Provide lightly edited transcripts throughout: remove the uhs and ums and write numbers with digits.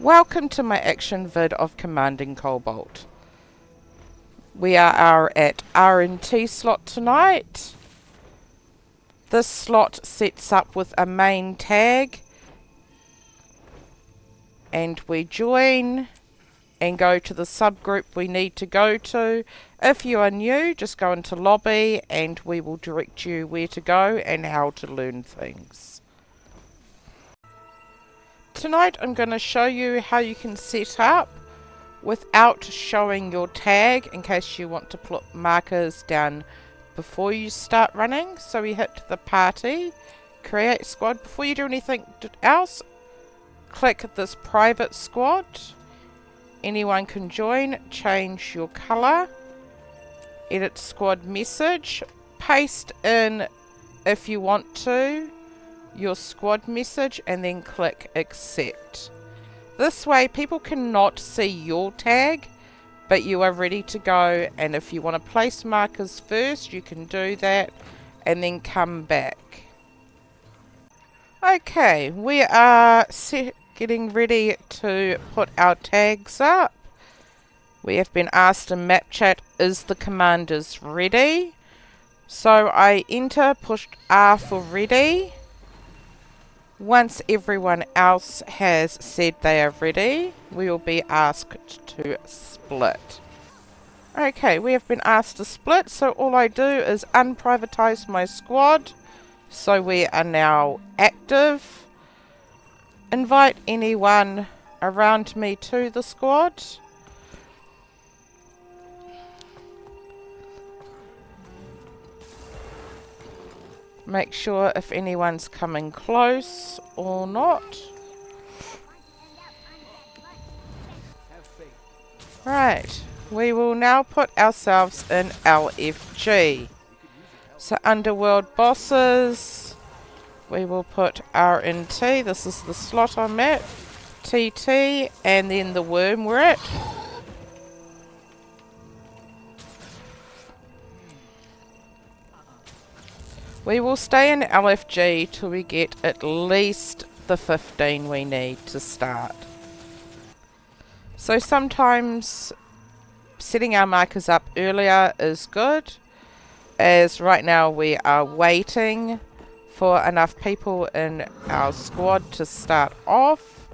Welcome to my action vid of commanding Cobalt. We are at R&T slot tonight. This slot sets up with a main tag and we join and go to the subgroup we need to go to. If you are new, just go into lobby and we will direct you where to go and how to learn things. Tonight I'm going to show you how you can set up without showing your tag in case you want to put markers down before you start running. So we hit the party, create squad. Before you do anything else, click this private squad. Anyone can join, change your colour, edit squad message, paste in if you want to your squad message and then click accept. This way people cannot see your tag, but you are ready to go, and if you want to place markers first you can do that and then come back. Okay, we are getting ready to put our tags up. We have been asked in map chat, is the commanders ready? So I enter, push R for ready. Once everyone else has said they are ready, we will be asked to split. Okay, we have been asked to split, so all I do is unprivatize my squad. So we are now active. Invite anyone around me to the squad. Make sure if anyone's coming close or not. Right, we will now put ourselves in LFG. So underworld bosses, we will put R&T, this is the slot I'm at, TT, and then the worm we're at. We will stay in LFG till we get at least the 15 we need to start. So sometimes setting our markers up earlier is good, as right now we are waiting for enough people in our squad to start off.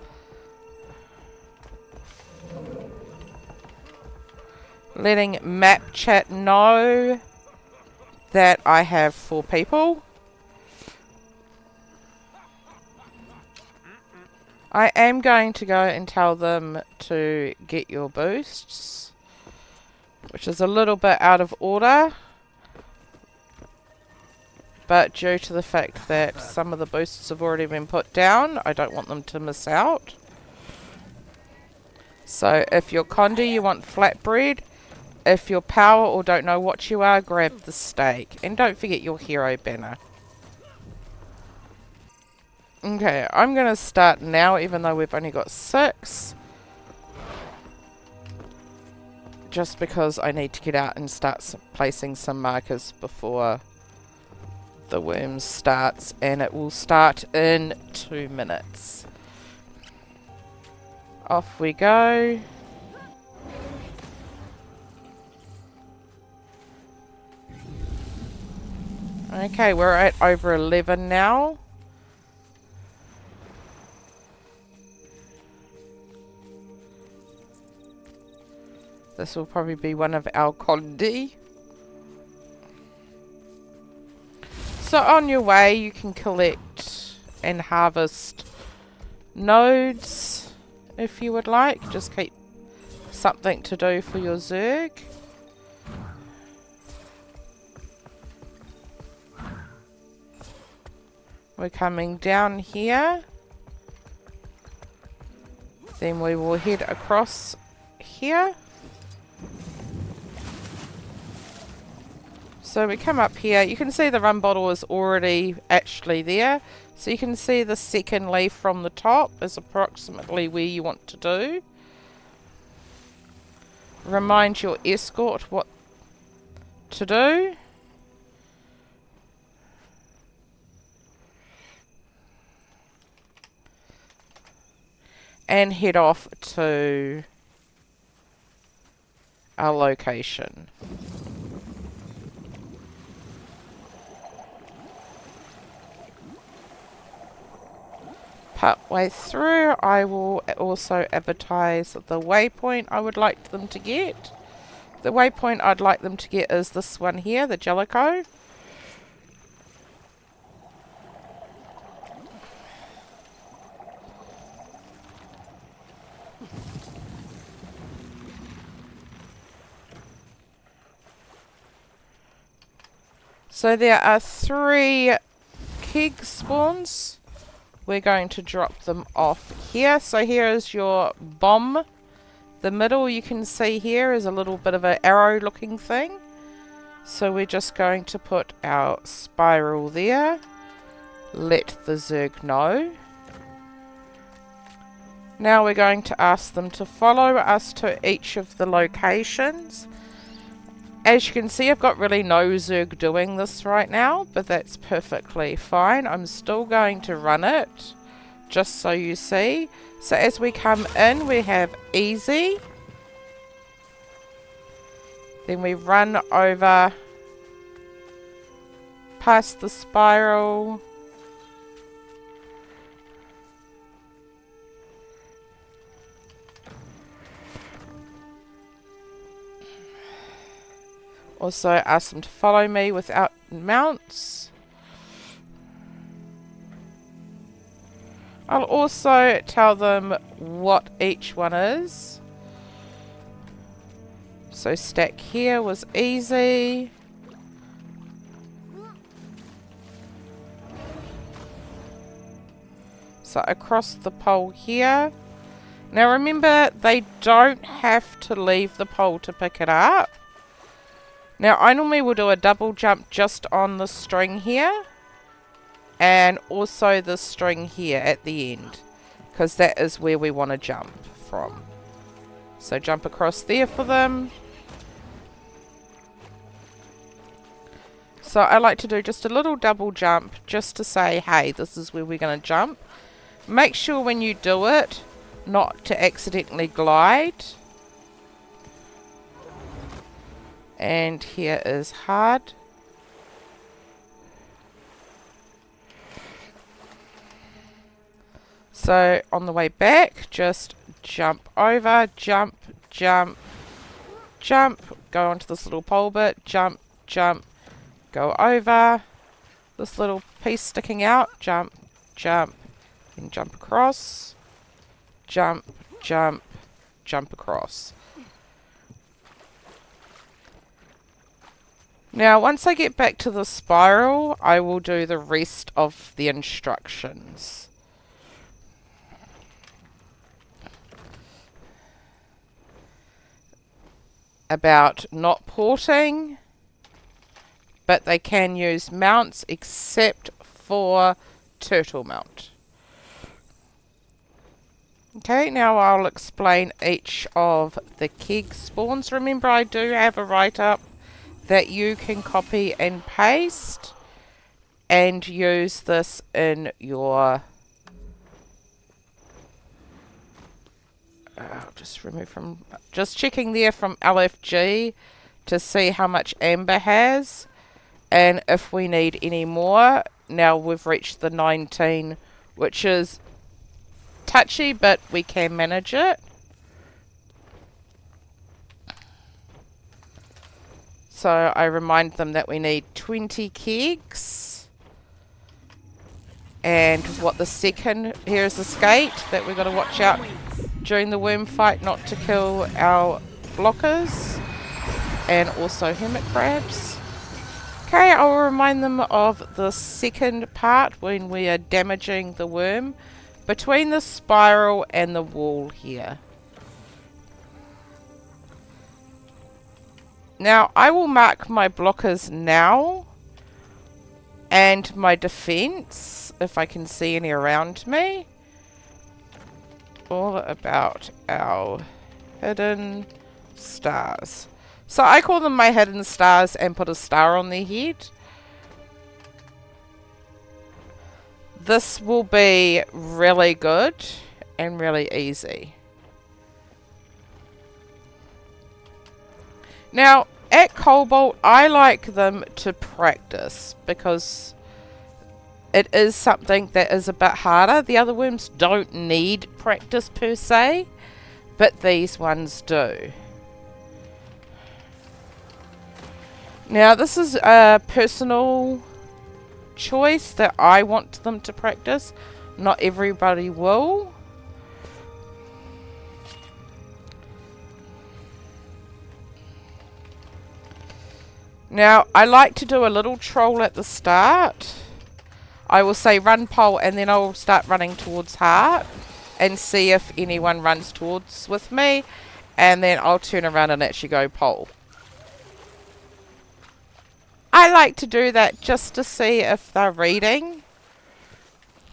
Letting map chat know that I have 4 people. I am going to go and tell them to get your boosts, which is a little bit out of order, but due to the fact that some of the boosts have already been put down, I don't want them to miss out. So if you're Condi, you want flatbread. If you're power or don't know what you are, grab the steak. And don't forget your hero banner. Okay, I'm going to start now even though we've only got 6. Just because I need to get out and start placing some markers before the worm starts. And it will start in 2 minutes. Off we go. Okay, we're at over 11 now. This will probably be one of our Condi. So on your way you can collect and harvest nodes if you would like. Just keep something to do for your Zerg. We're coming down here. Then we will head across here. So we come up here. You can see the run bottle is already actually there. So you can see the second leaf from the top is approximately where you want to do. Remind your escort what to do. and head off to our location. Partway through, I will also advertise the waypoint I would like them to get. The waypoint I'd like them to get is this one here, the Jellicoe. So there are 3 keg spawns. We're going to drop them off here. So here is your bomb. The middle you can see here is a little bit of an arrow looking thing. So we're just going to put our spiral there. Let the Zerg know. Now we're going to ask them to follow us to each of the locations. As you can see, I've got really no Zerg doing this right now, but that's perfectly fine. I'm still going to run it, just so you see. So as we come in, we have easy. Then we run over past the spiral. Also ask them to follow me without mounts. I'll also tell them what each one is. So stack here was easy. So across the pole here. Now remember, they don't have to leave the pole to pick it up. Now I normally will do a double jump just on the string here. And also the string here at the end. Because that is where we want to jump from. So jump across there for them. So I like to do just a little double jump just to say, hey, this is where we're going to jump. Make sure when you do it, not to accidentally glide. And here is hard. So on the way back, just jump over, jump, jump, jump, go onto this little pole bit, jump, jump, go over, this little piece sticking out, jump, jump, and jump across, jump, jump, jump across. Now once I get back to the spiral, I will do the rest of the instructions. About not porting, but they can use mounts except for turtle mount. Okay, now I'll explain each of the keg spawns. Remember, I do have a write-up that you can copy and paste and use this in your just checking there from LFG to see how much Amber has and if we need any more. Now we've reached the 19, which is touchy, but we can manage it. So I remind them that we need 20 kegs. And what the second, here is the skate that we've got to watch out during the worm fight not to kill our blockers. And also hermit crabs. Okay, I'll remind them of the second part when we are damaging the worm between the spiral and the wall here. Now, I will mark my blockers now and my defense, if I can see any around me. All about our hidden stars. So I call them my hidden stars and put a star on their head. This will be really good and really easy. Now, at Cobalt, I like them to practice because it is something that is a bit harder. The other worms don't need practice per se, but these ones do. Now, this is a personal choice that I want them to practice. Not everybody will. Now, I like to do a little troll at the start. I will say run pole, and then I'll start running towards heart and see if anyone runs towards with me, and then I'll turn around and actually go pole. I like to do that just to see if they're reading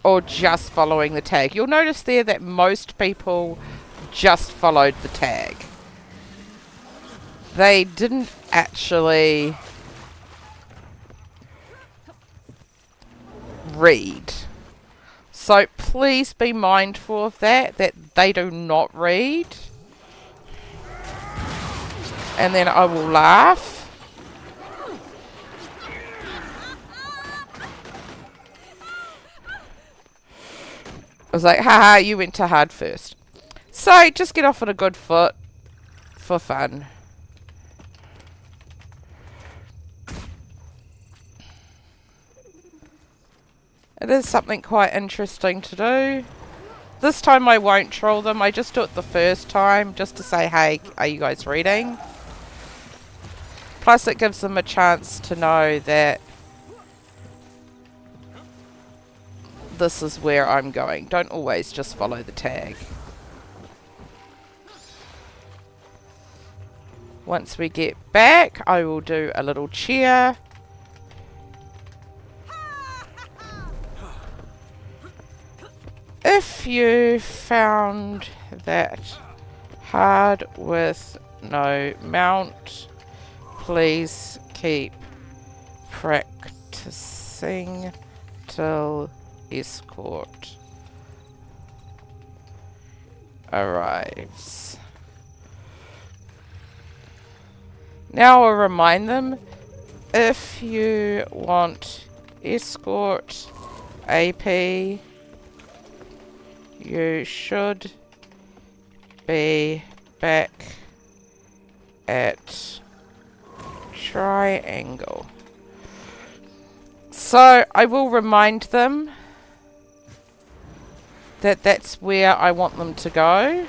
or just following the tag. You'll notice there that most people just followed the tag. They didn't actually read. So please be mindful of that they do not read. And then I will laugh. I was like, haha, you went to hard first. So just get off on a good foot for fun. It is something quite interesting to do. This time I won't troll them. I just do it the first time just to say, hey, are you guys reading? Plus it gives them a chance to know that this is where I'm going. Don't always just follow the tag. Once we get back, I will do a little cheer. If you found that hard with no mount, please keep practicing till Escort arrives. Now I'll remind them, if you want Escort AP, you should be back at Triangle. So I will remind them that that's where I want them to go.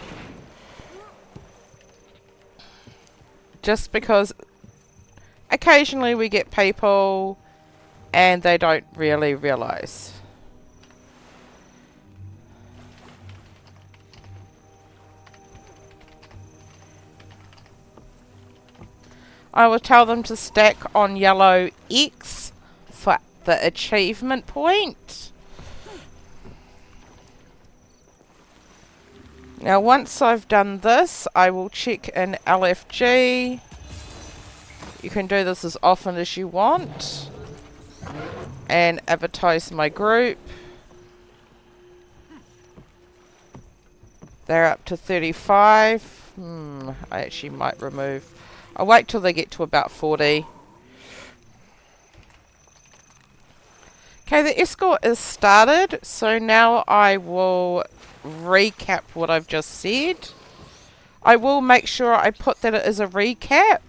Just because occasionally we get people and they don't really realise. I will tell them to stack on yellow X for the achievement point. Now once I've done this, I will check in LFG. You can do this as often as you want. And advertise my group. They're up to 35. I actually might remove. I'll wait till they get to about 40. Okay, the escort is started. So now I will recap what I've just said. I will make sure I put that it is a recap,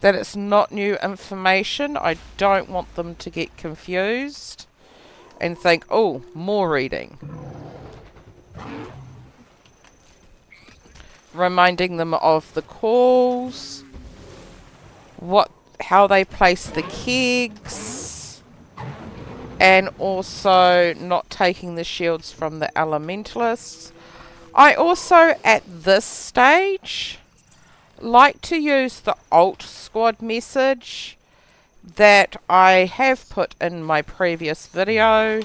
that it's not new information. I don't want them to get confused and think, oh, more reading. Reminding them of the calls, how they place the kegs, and also not taking the shields from the elementalists. I also, at this stage, like to use the alt squad message that I have put in my previous video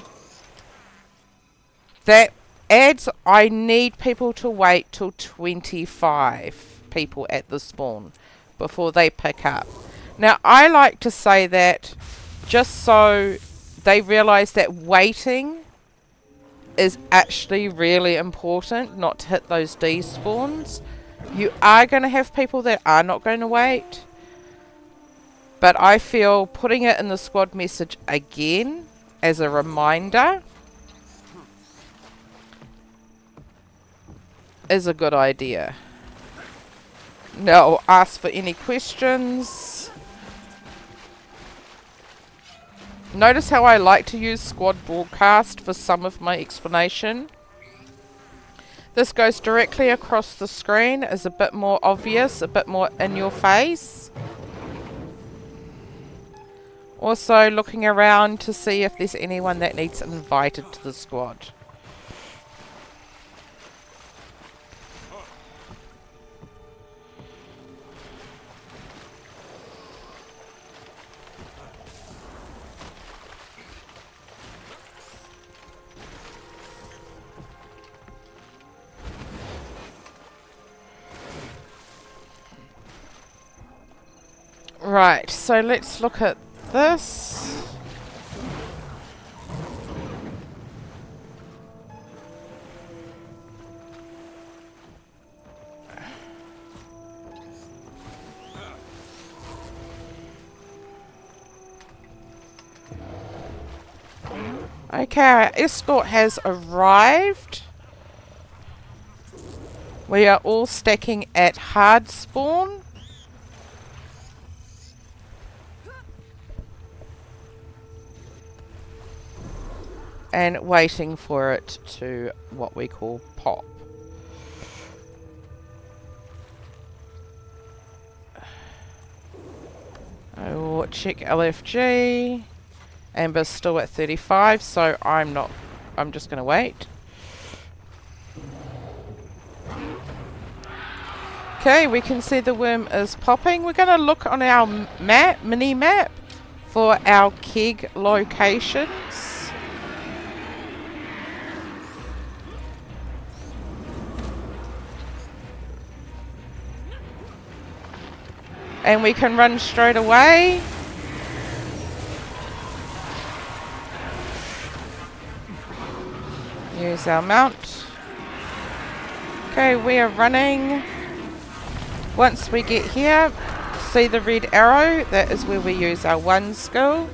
that adds, I need people to wait till 25 people at the spawn before they pick up. Now I like to say that just so they realise that waiting is actually really important not to hit those despawns. You are going to have people that are not going to wait. But I feel putting it in the squad message again as a reminder is a good idea. Now, ask for any questions. Notice how I like to use squad broadcast for some of my explanation. This goes directly across the screen, is a bit more obvious, a bit more in your face. Also looking around to see if there's anyone that needs invited to the squad. Right, so let's look at this. Okay, our escort has arrived. We are all stacking at hard spawn. And waiting for it to what we call pop. I will check LFG. Amber's still at 35, so I'm just going to wait. Okay, we can see the worm is popping. We're going to look on our mini map for our keg locations. And we can run straight away. Use our mount. Okay, we are running. Once we get here, see the red arrow? That is where we use our 1 skill.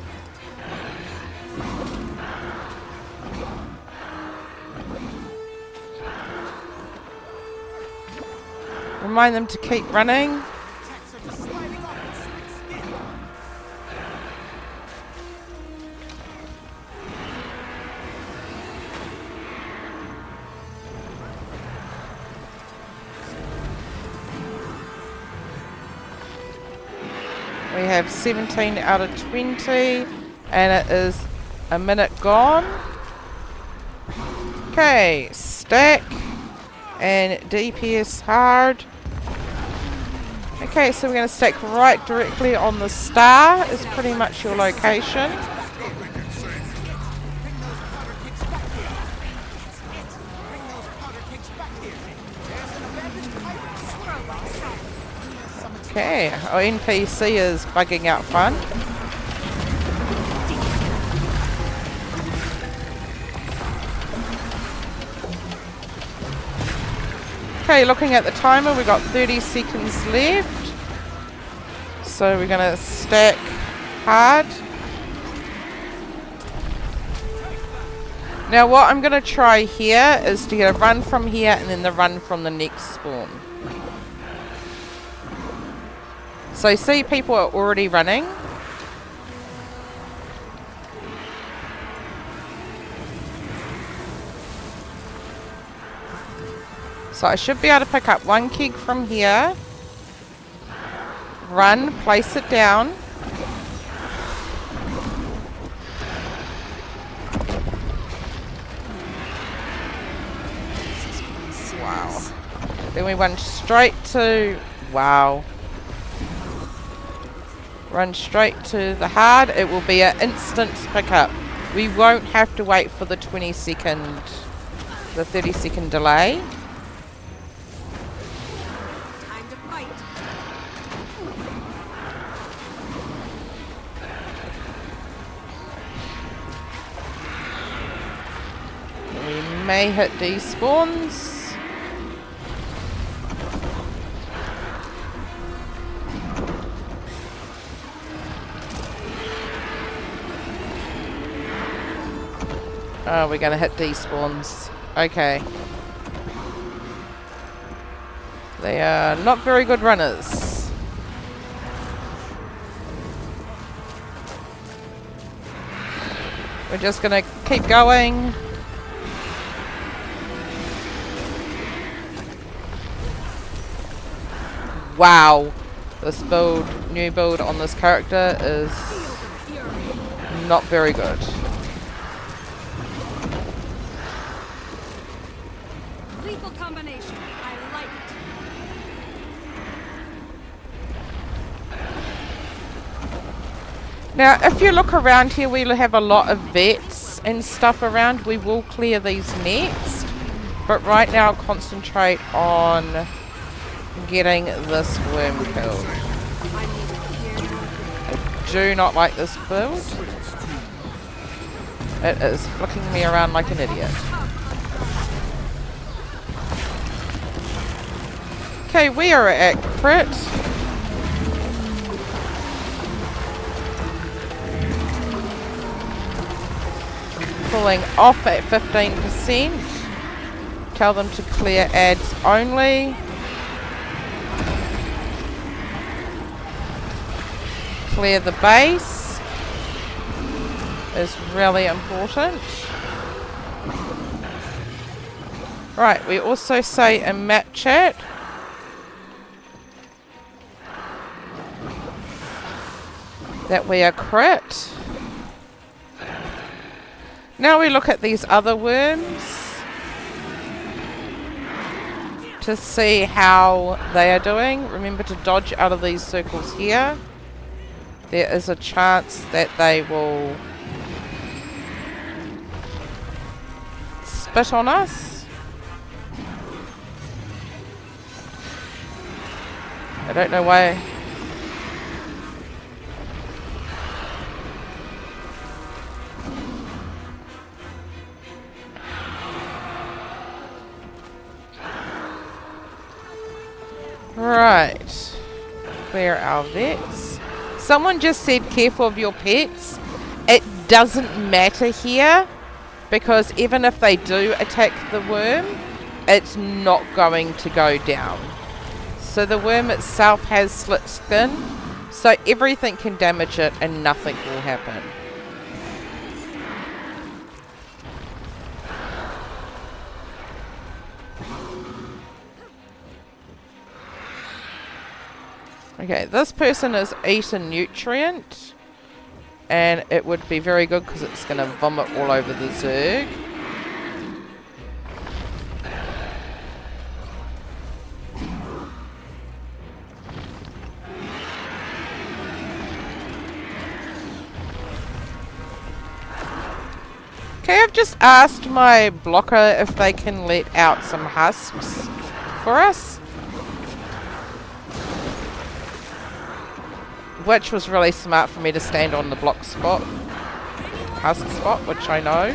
Remind them to keep running. We have 17 out of 20 and it is a minute gone. Okay, stack and DPS hard. Okay, so we're going to stack right directly on the star is pretty much your location. Okay, our NPC is bugging out front. Okay, looking at the timer, we've got 30 seconds left. So we're going to stack hard. Now what I'm going to try here is to get a run from here and then the run from the next spawn. So see, people are already running. So I should be able to pick up 1 keg from here. Run, place it down. Wow. Then we run straight to... Wow. Run straight to the hard. It will be an instant pickup. We won't have to wait for the 20-second, the 30-second delay. Time to fight. We may hit despawns. Oh, we're gonna hit despawns. Okay. They are not very good runners. We're just gonna keep going. Wow. This build, new build on this character is not very good. Lethal combination. I like it. Now, if you look around here, we'll have a lot of vets and stuff around. We will clear these next. But right now, concentrate on getting this worm killed. I do not like this build. It is flicking me around like an idiot. Okay, we are at crit. Pulling off at 15%. Tell them to clear ads only. Clear the base is really important. Right, we also say in map chat that we are crit. Now we look at these other worms to see how they are doing. Remember to dodge out of these circles here. There is a chance that they will spit on us. I don't know why. Right. Clear our vets. Someone just said careful of your pets. It doesn't matter here because even if they do attack the worm, it's not going to go down. So the worm itself has slit skin, so everything can damage it and nothing will happen. Okay, this person is eaten nutrient, and it would be very good because it's going to vomit all over the Zerg. Okay, I've just asked my blocker if they can let out some husks for us. Which was really smart for me to stand on the block spot, husk spot, which I know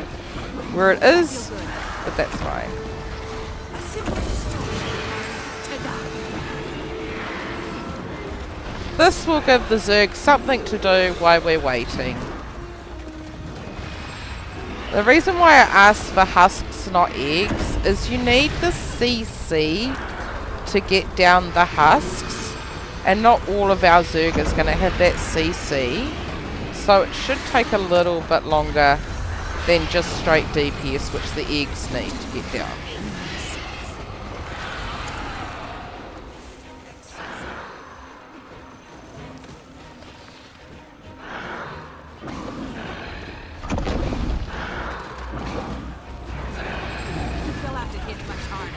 where it is, but that's fine. This will give the Zerg something to do while we're waiting. The reason why I asked for husks, not eggs, is you need the CC to get down the husks. And not all of our Zerg is going to have that CC. So it should take a little bit longer than just straight DPS, which the eggs need to get down. They'll have to hit much harder.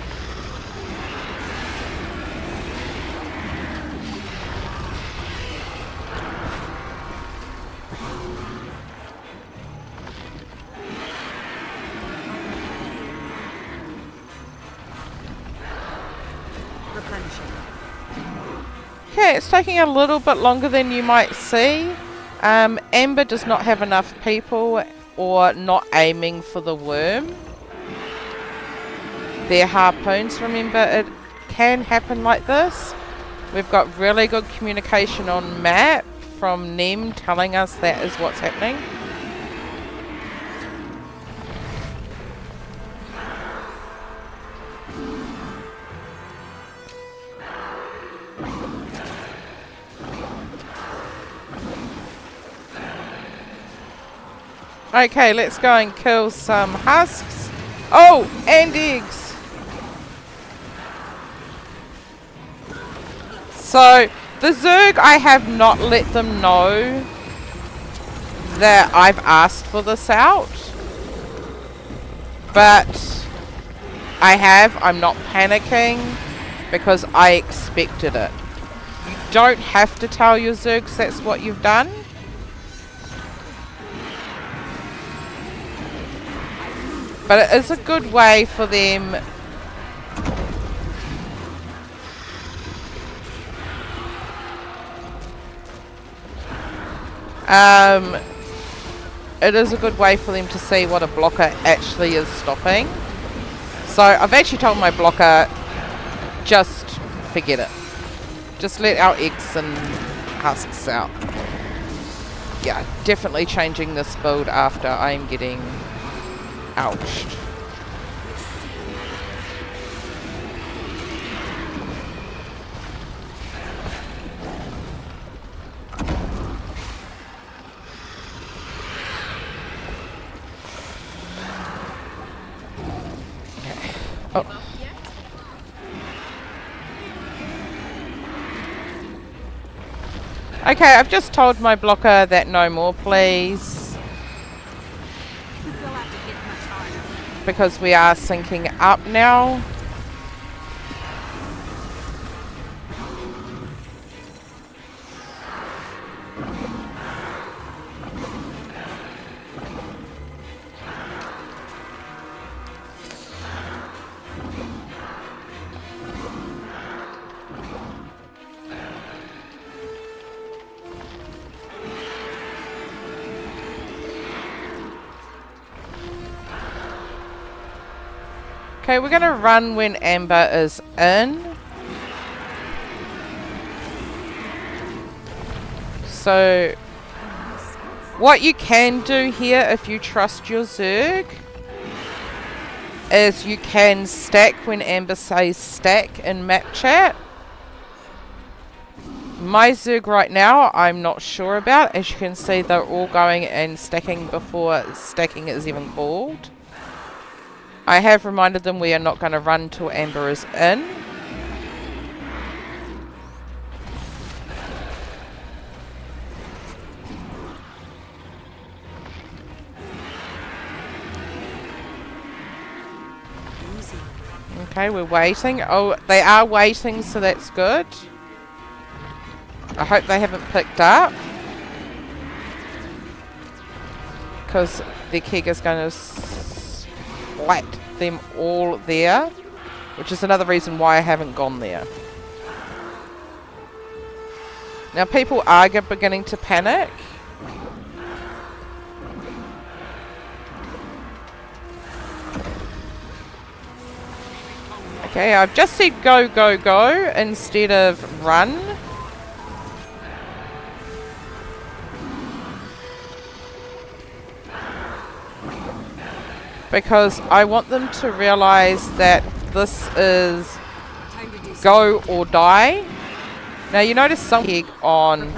Okay, it's taking a little bit longer than you might see. Amber does not have enough people or not aiming for the worm. their harpoons. Remember, it can happen like this. We've got really good communication on map from Nem telling us that is what's happening. Okay, let's go and kill some husks. Oh, and eggs. So, the Zerg, I have not let them know that I've asked for this out. But I'm not panicking because I expected it. You don't have to tell your Zergs that's what you've done. But it is a good way for them it is a good way for them to see what a blocker actually is stopping. So I've actually told my blocker, just forget it. Just let our eggs and husks out. Yeah, definitely changing this build after I'm getting ouched. Oh. Okay, I've just told my blocker that no more, please. Because we are syncing up now. Okay, we're going to run when Amber is in. So, what you can do here if you trust your Zerg is you can stack when Amber says stack in map chat. My Zerg right now, I'm not sure about. As you can see, they're all going and stacking before stacking is even called. I have reminded them we are not going to run till Amber is in. Okay, we're waiting. Oh, they are waiting, so that's good. I hope they haven't picked up. Because the keg is going to splat them all there. Which is another reason why I haven't gone there. Now people are beginning to panic. Okay, I've just said go, go, go instead of run. Because I want them to realize that this is go or die. Now you notice some keg on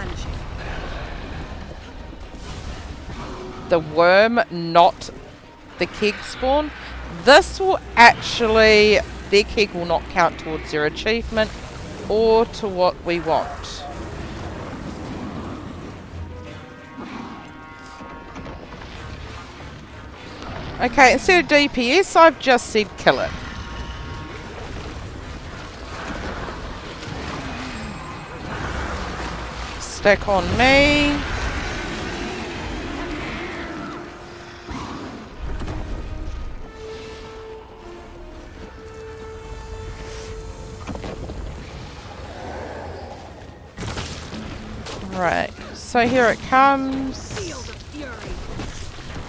the worm, not the keg spawn. This will actually, their keg will not count towards their achievement or to what we want. Okay, instead of DPS, I've just said kill it. Stack on me. Right, so here it comes.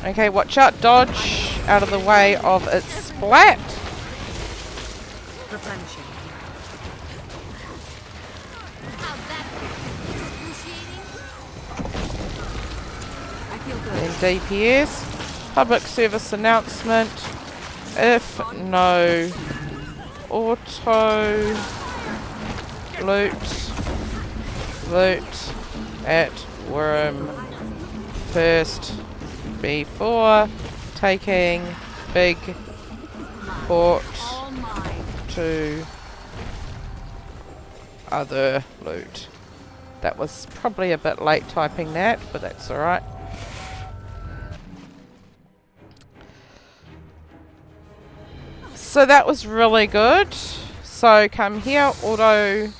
Okay, watch out, dodge out of the way of its splat. Replenishing. How's that feel? Excruciating? I feel good. Then DPS. Public service announcement. If no auto loot at room first before taking big port All mine. to other loot. That was probably a bit late typing that, but that's alright. So that was really good. So come here, auto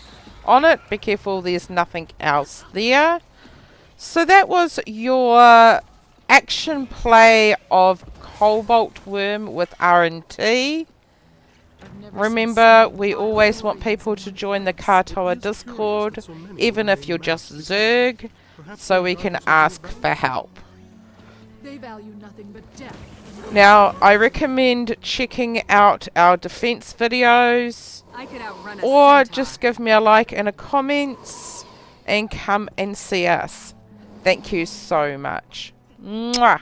on it. Be careful, there's nothing else there. So that was your action play of Cobalt Worm with R&T. Remember, we always want people to join the Katoa Discord, even if you're just Zerg, so we can ask for help. They value nothing but death. Now, I recommend checking out our defense videos, I could outrun a or centaur. just give me a like and a comments, and come and see us. Thank you so much. Mwah.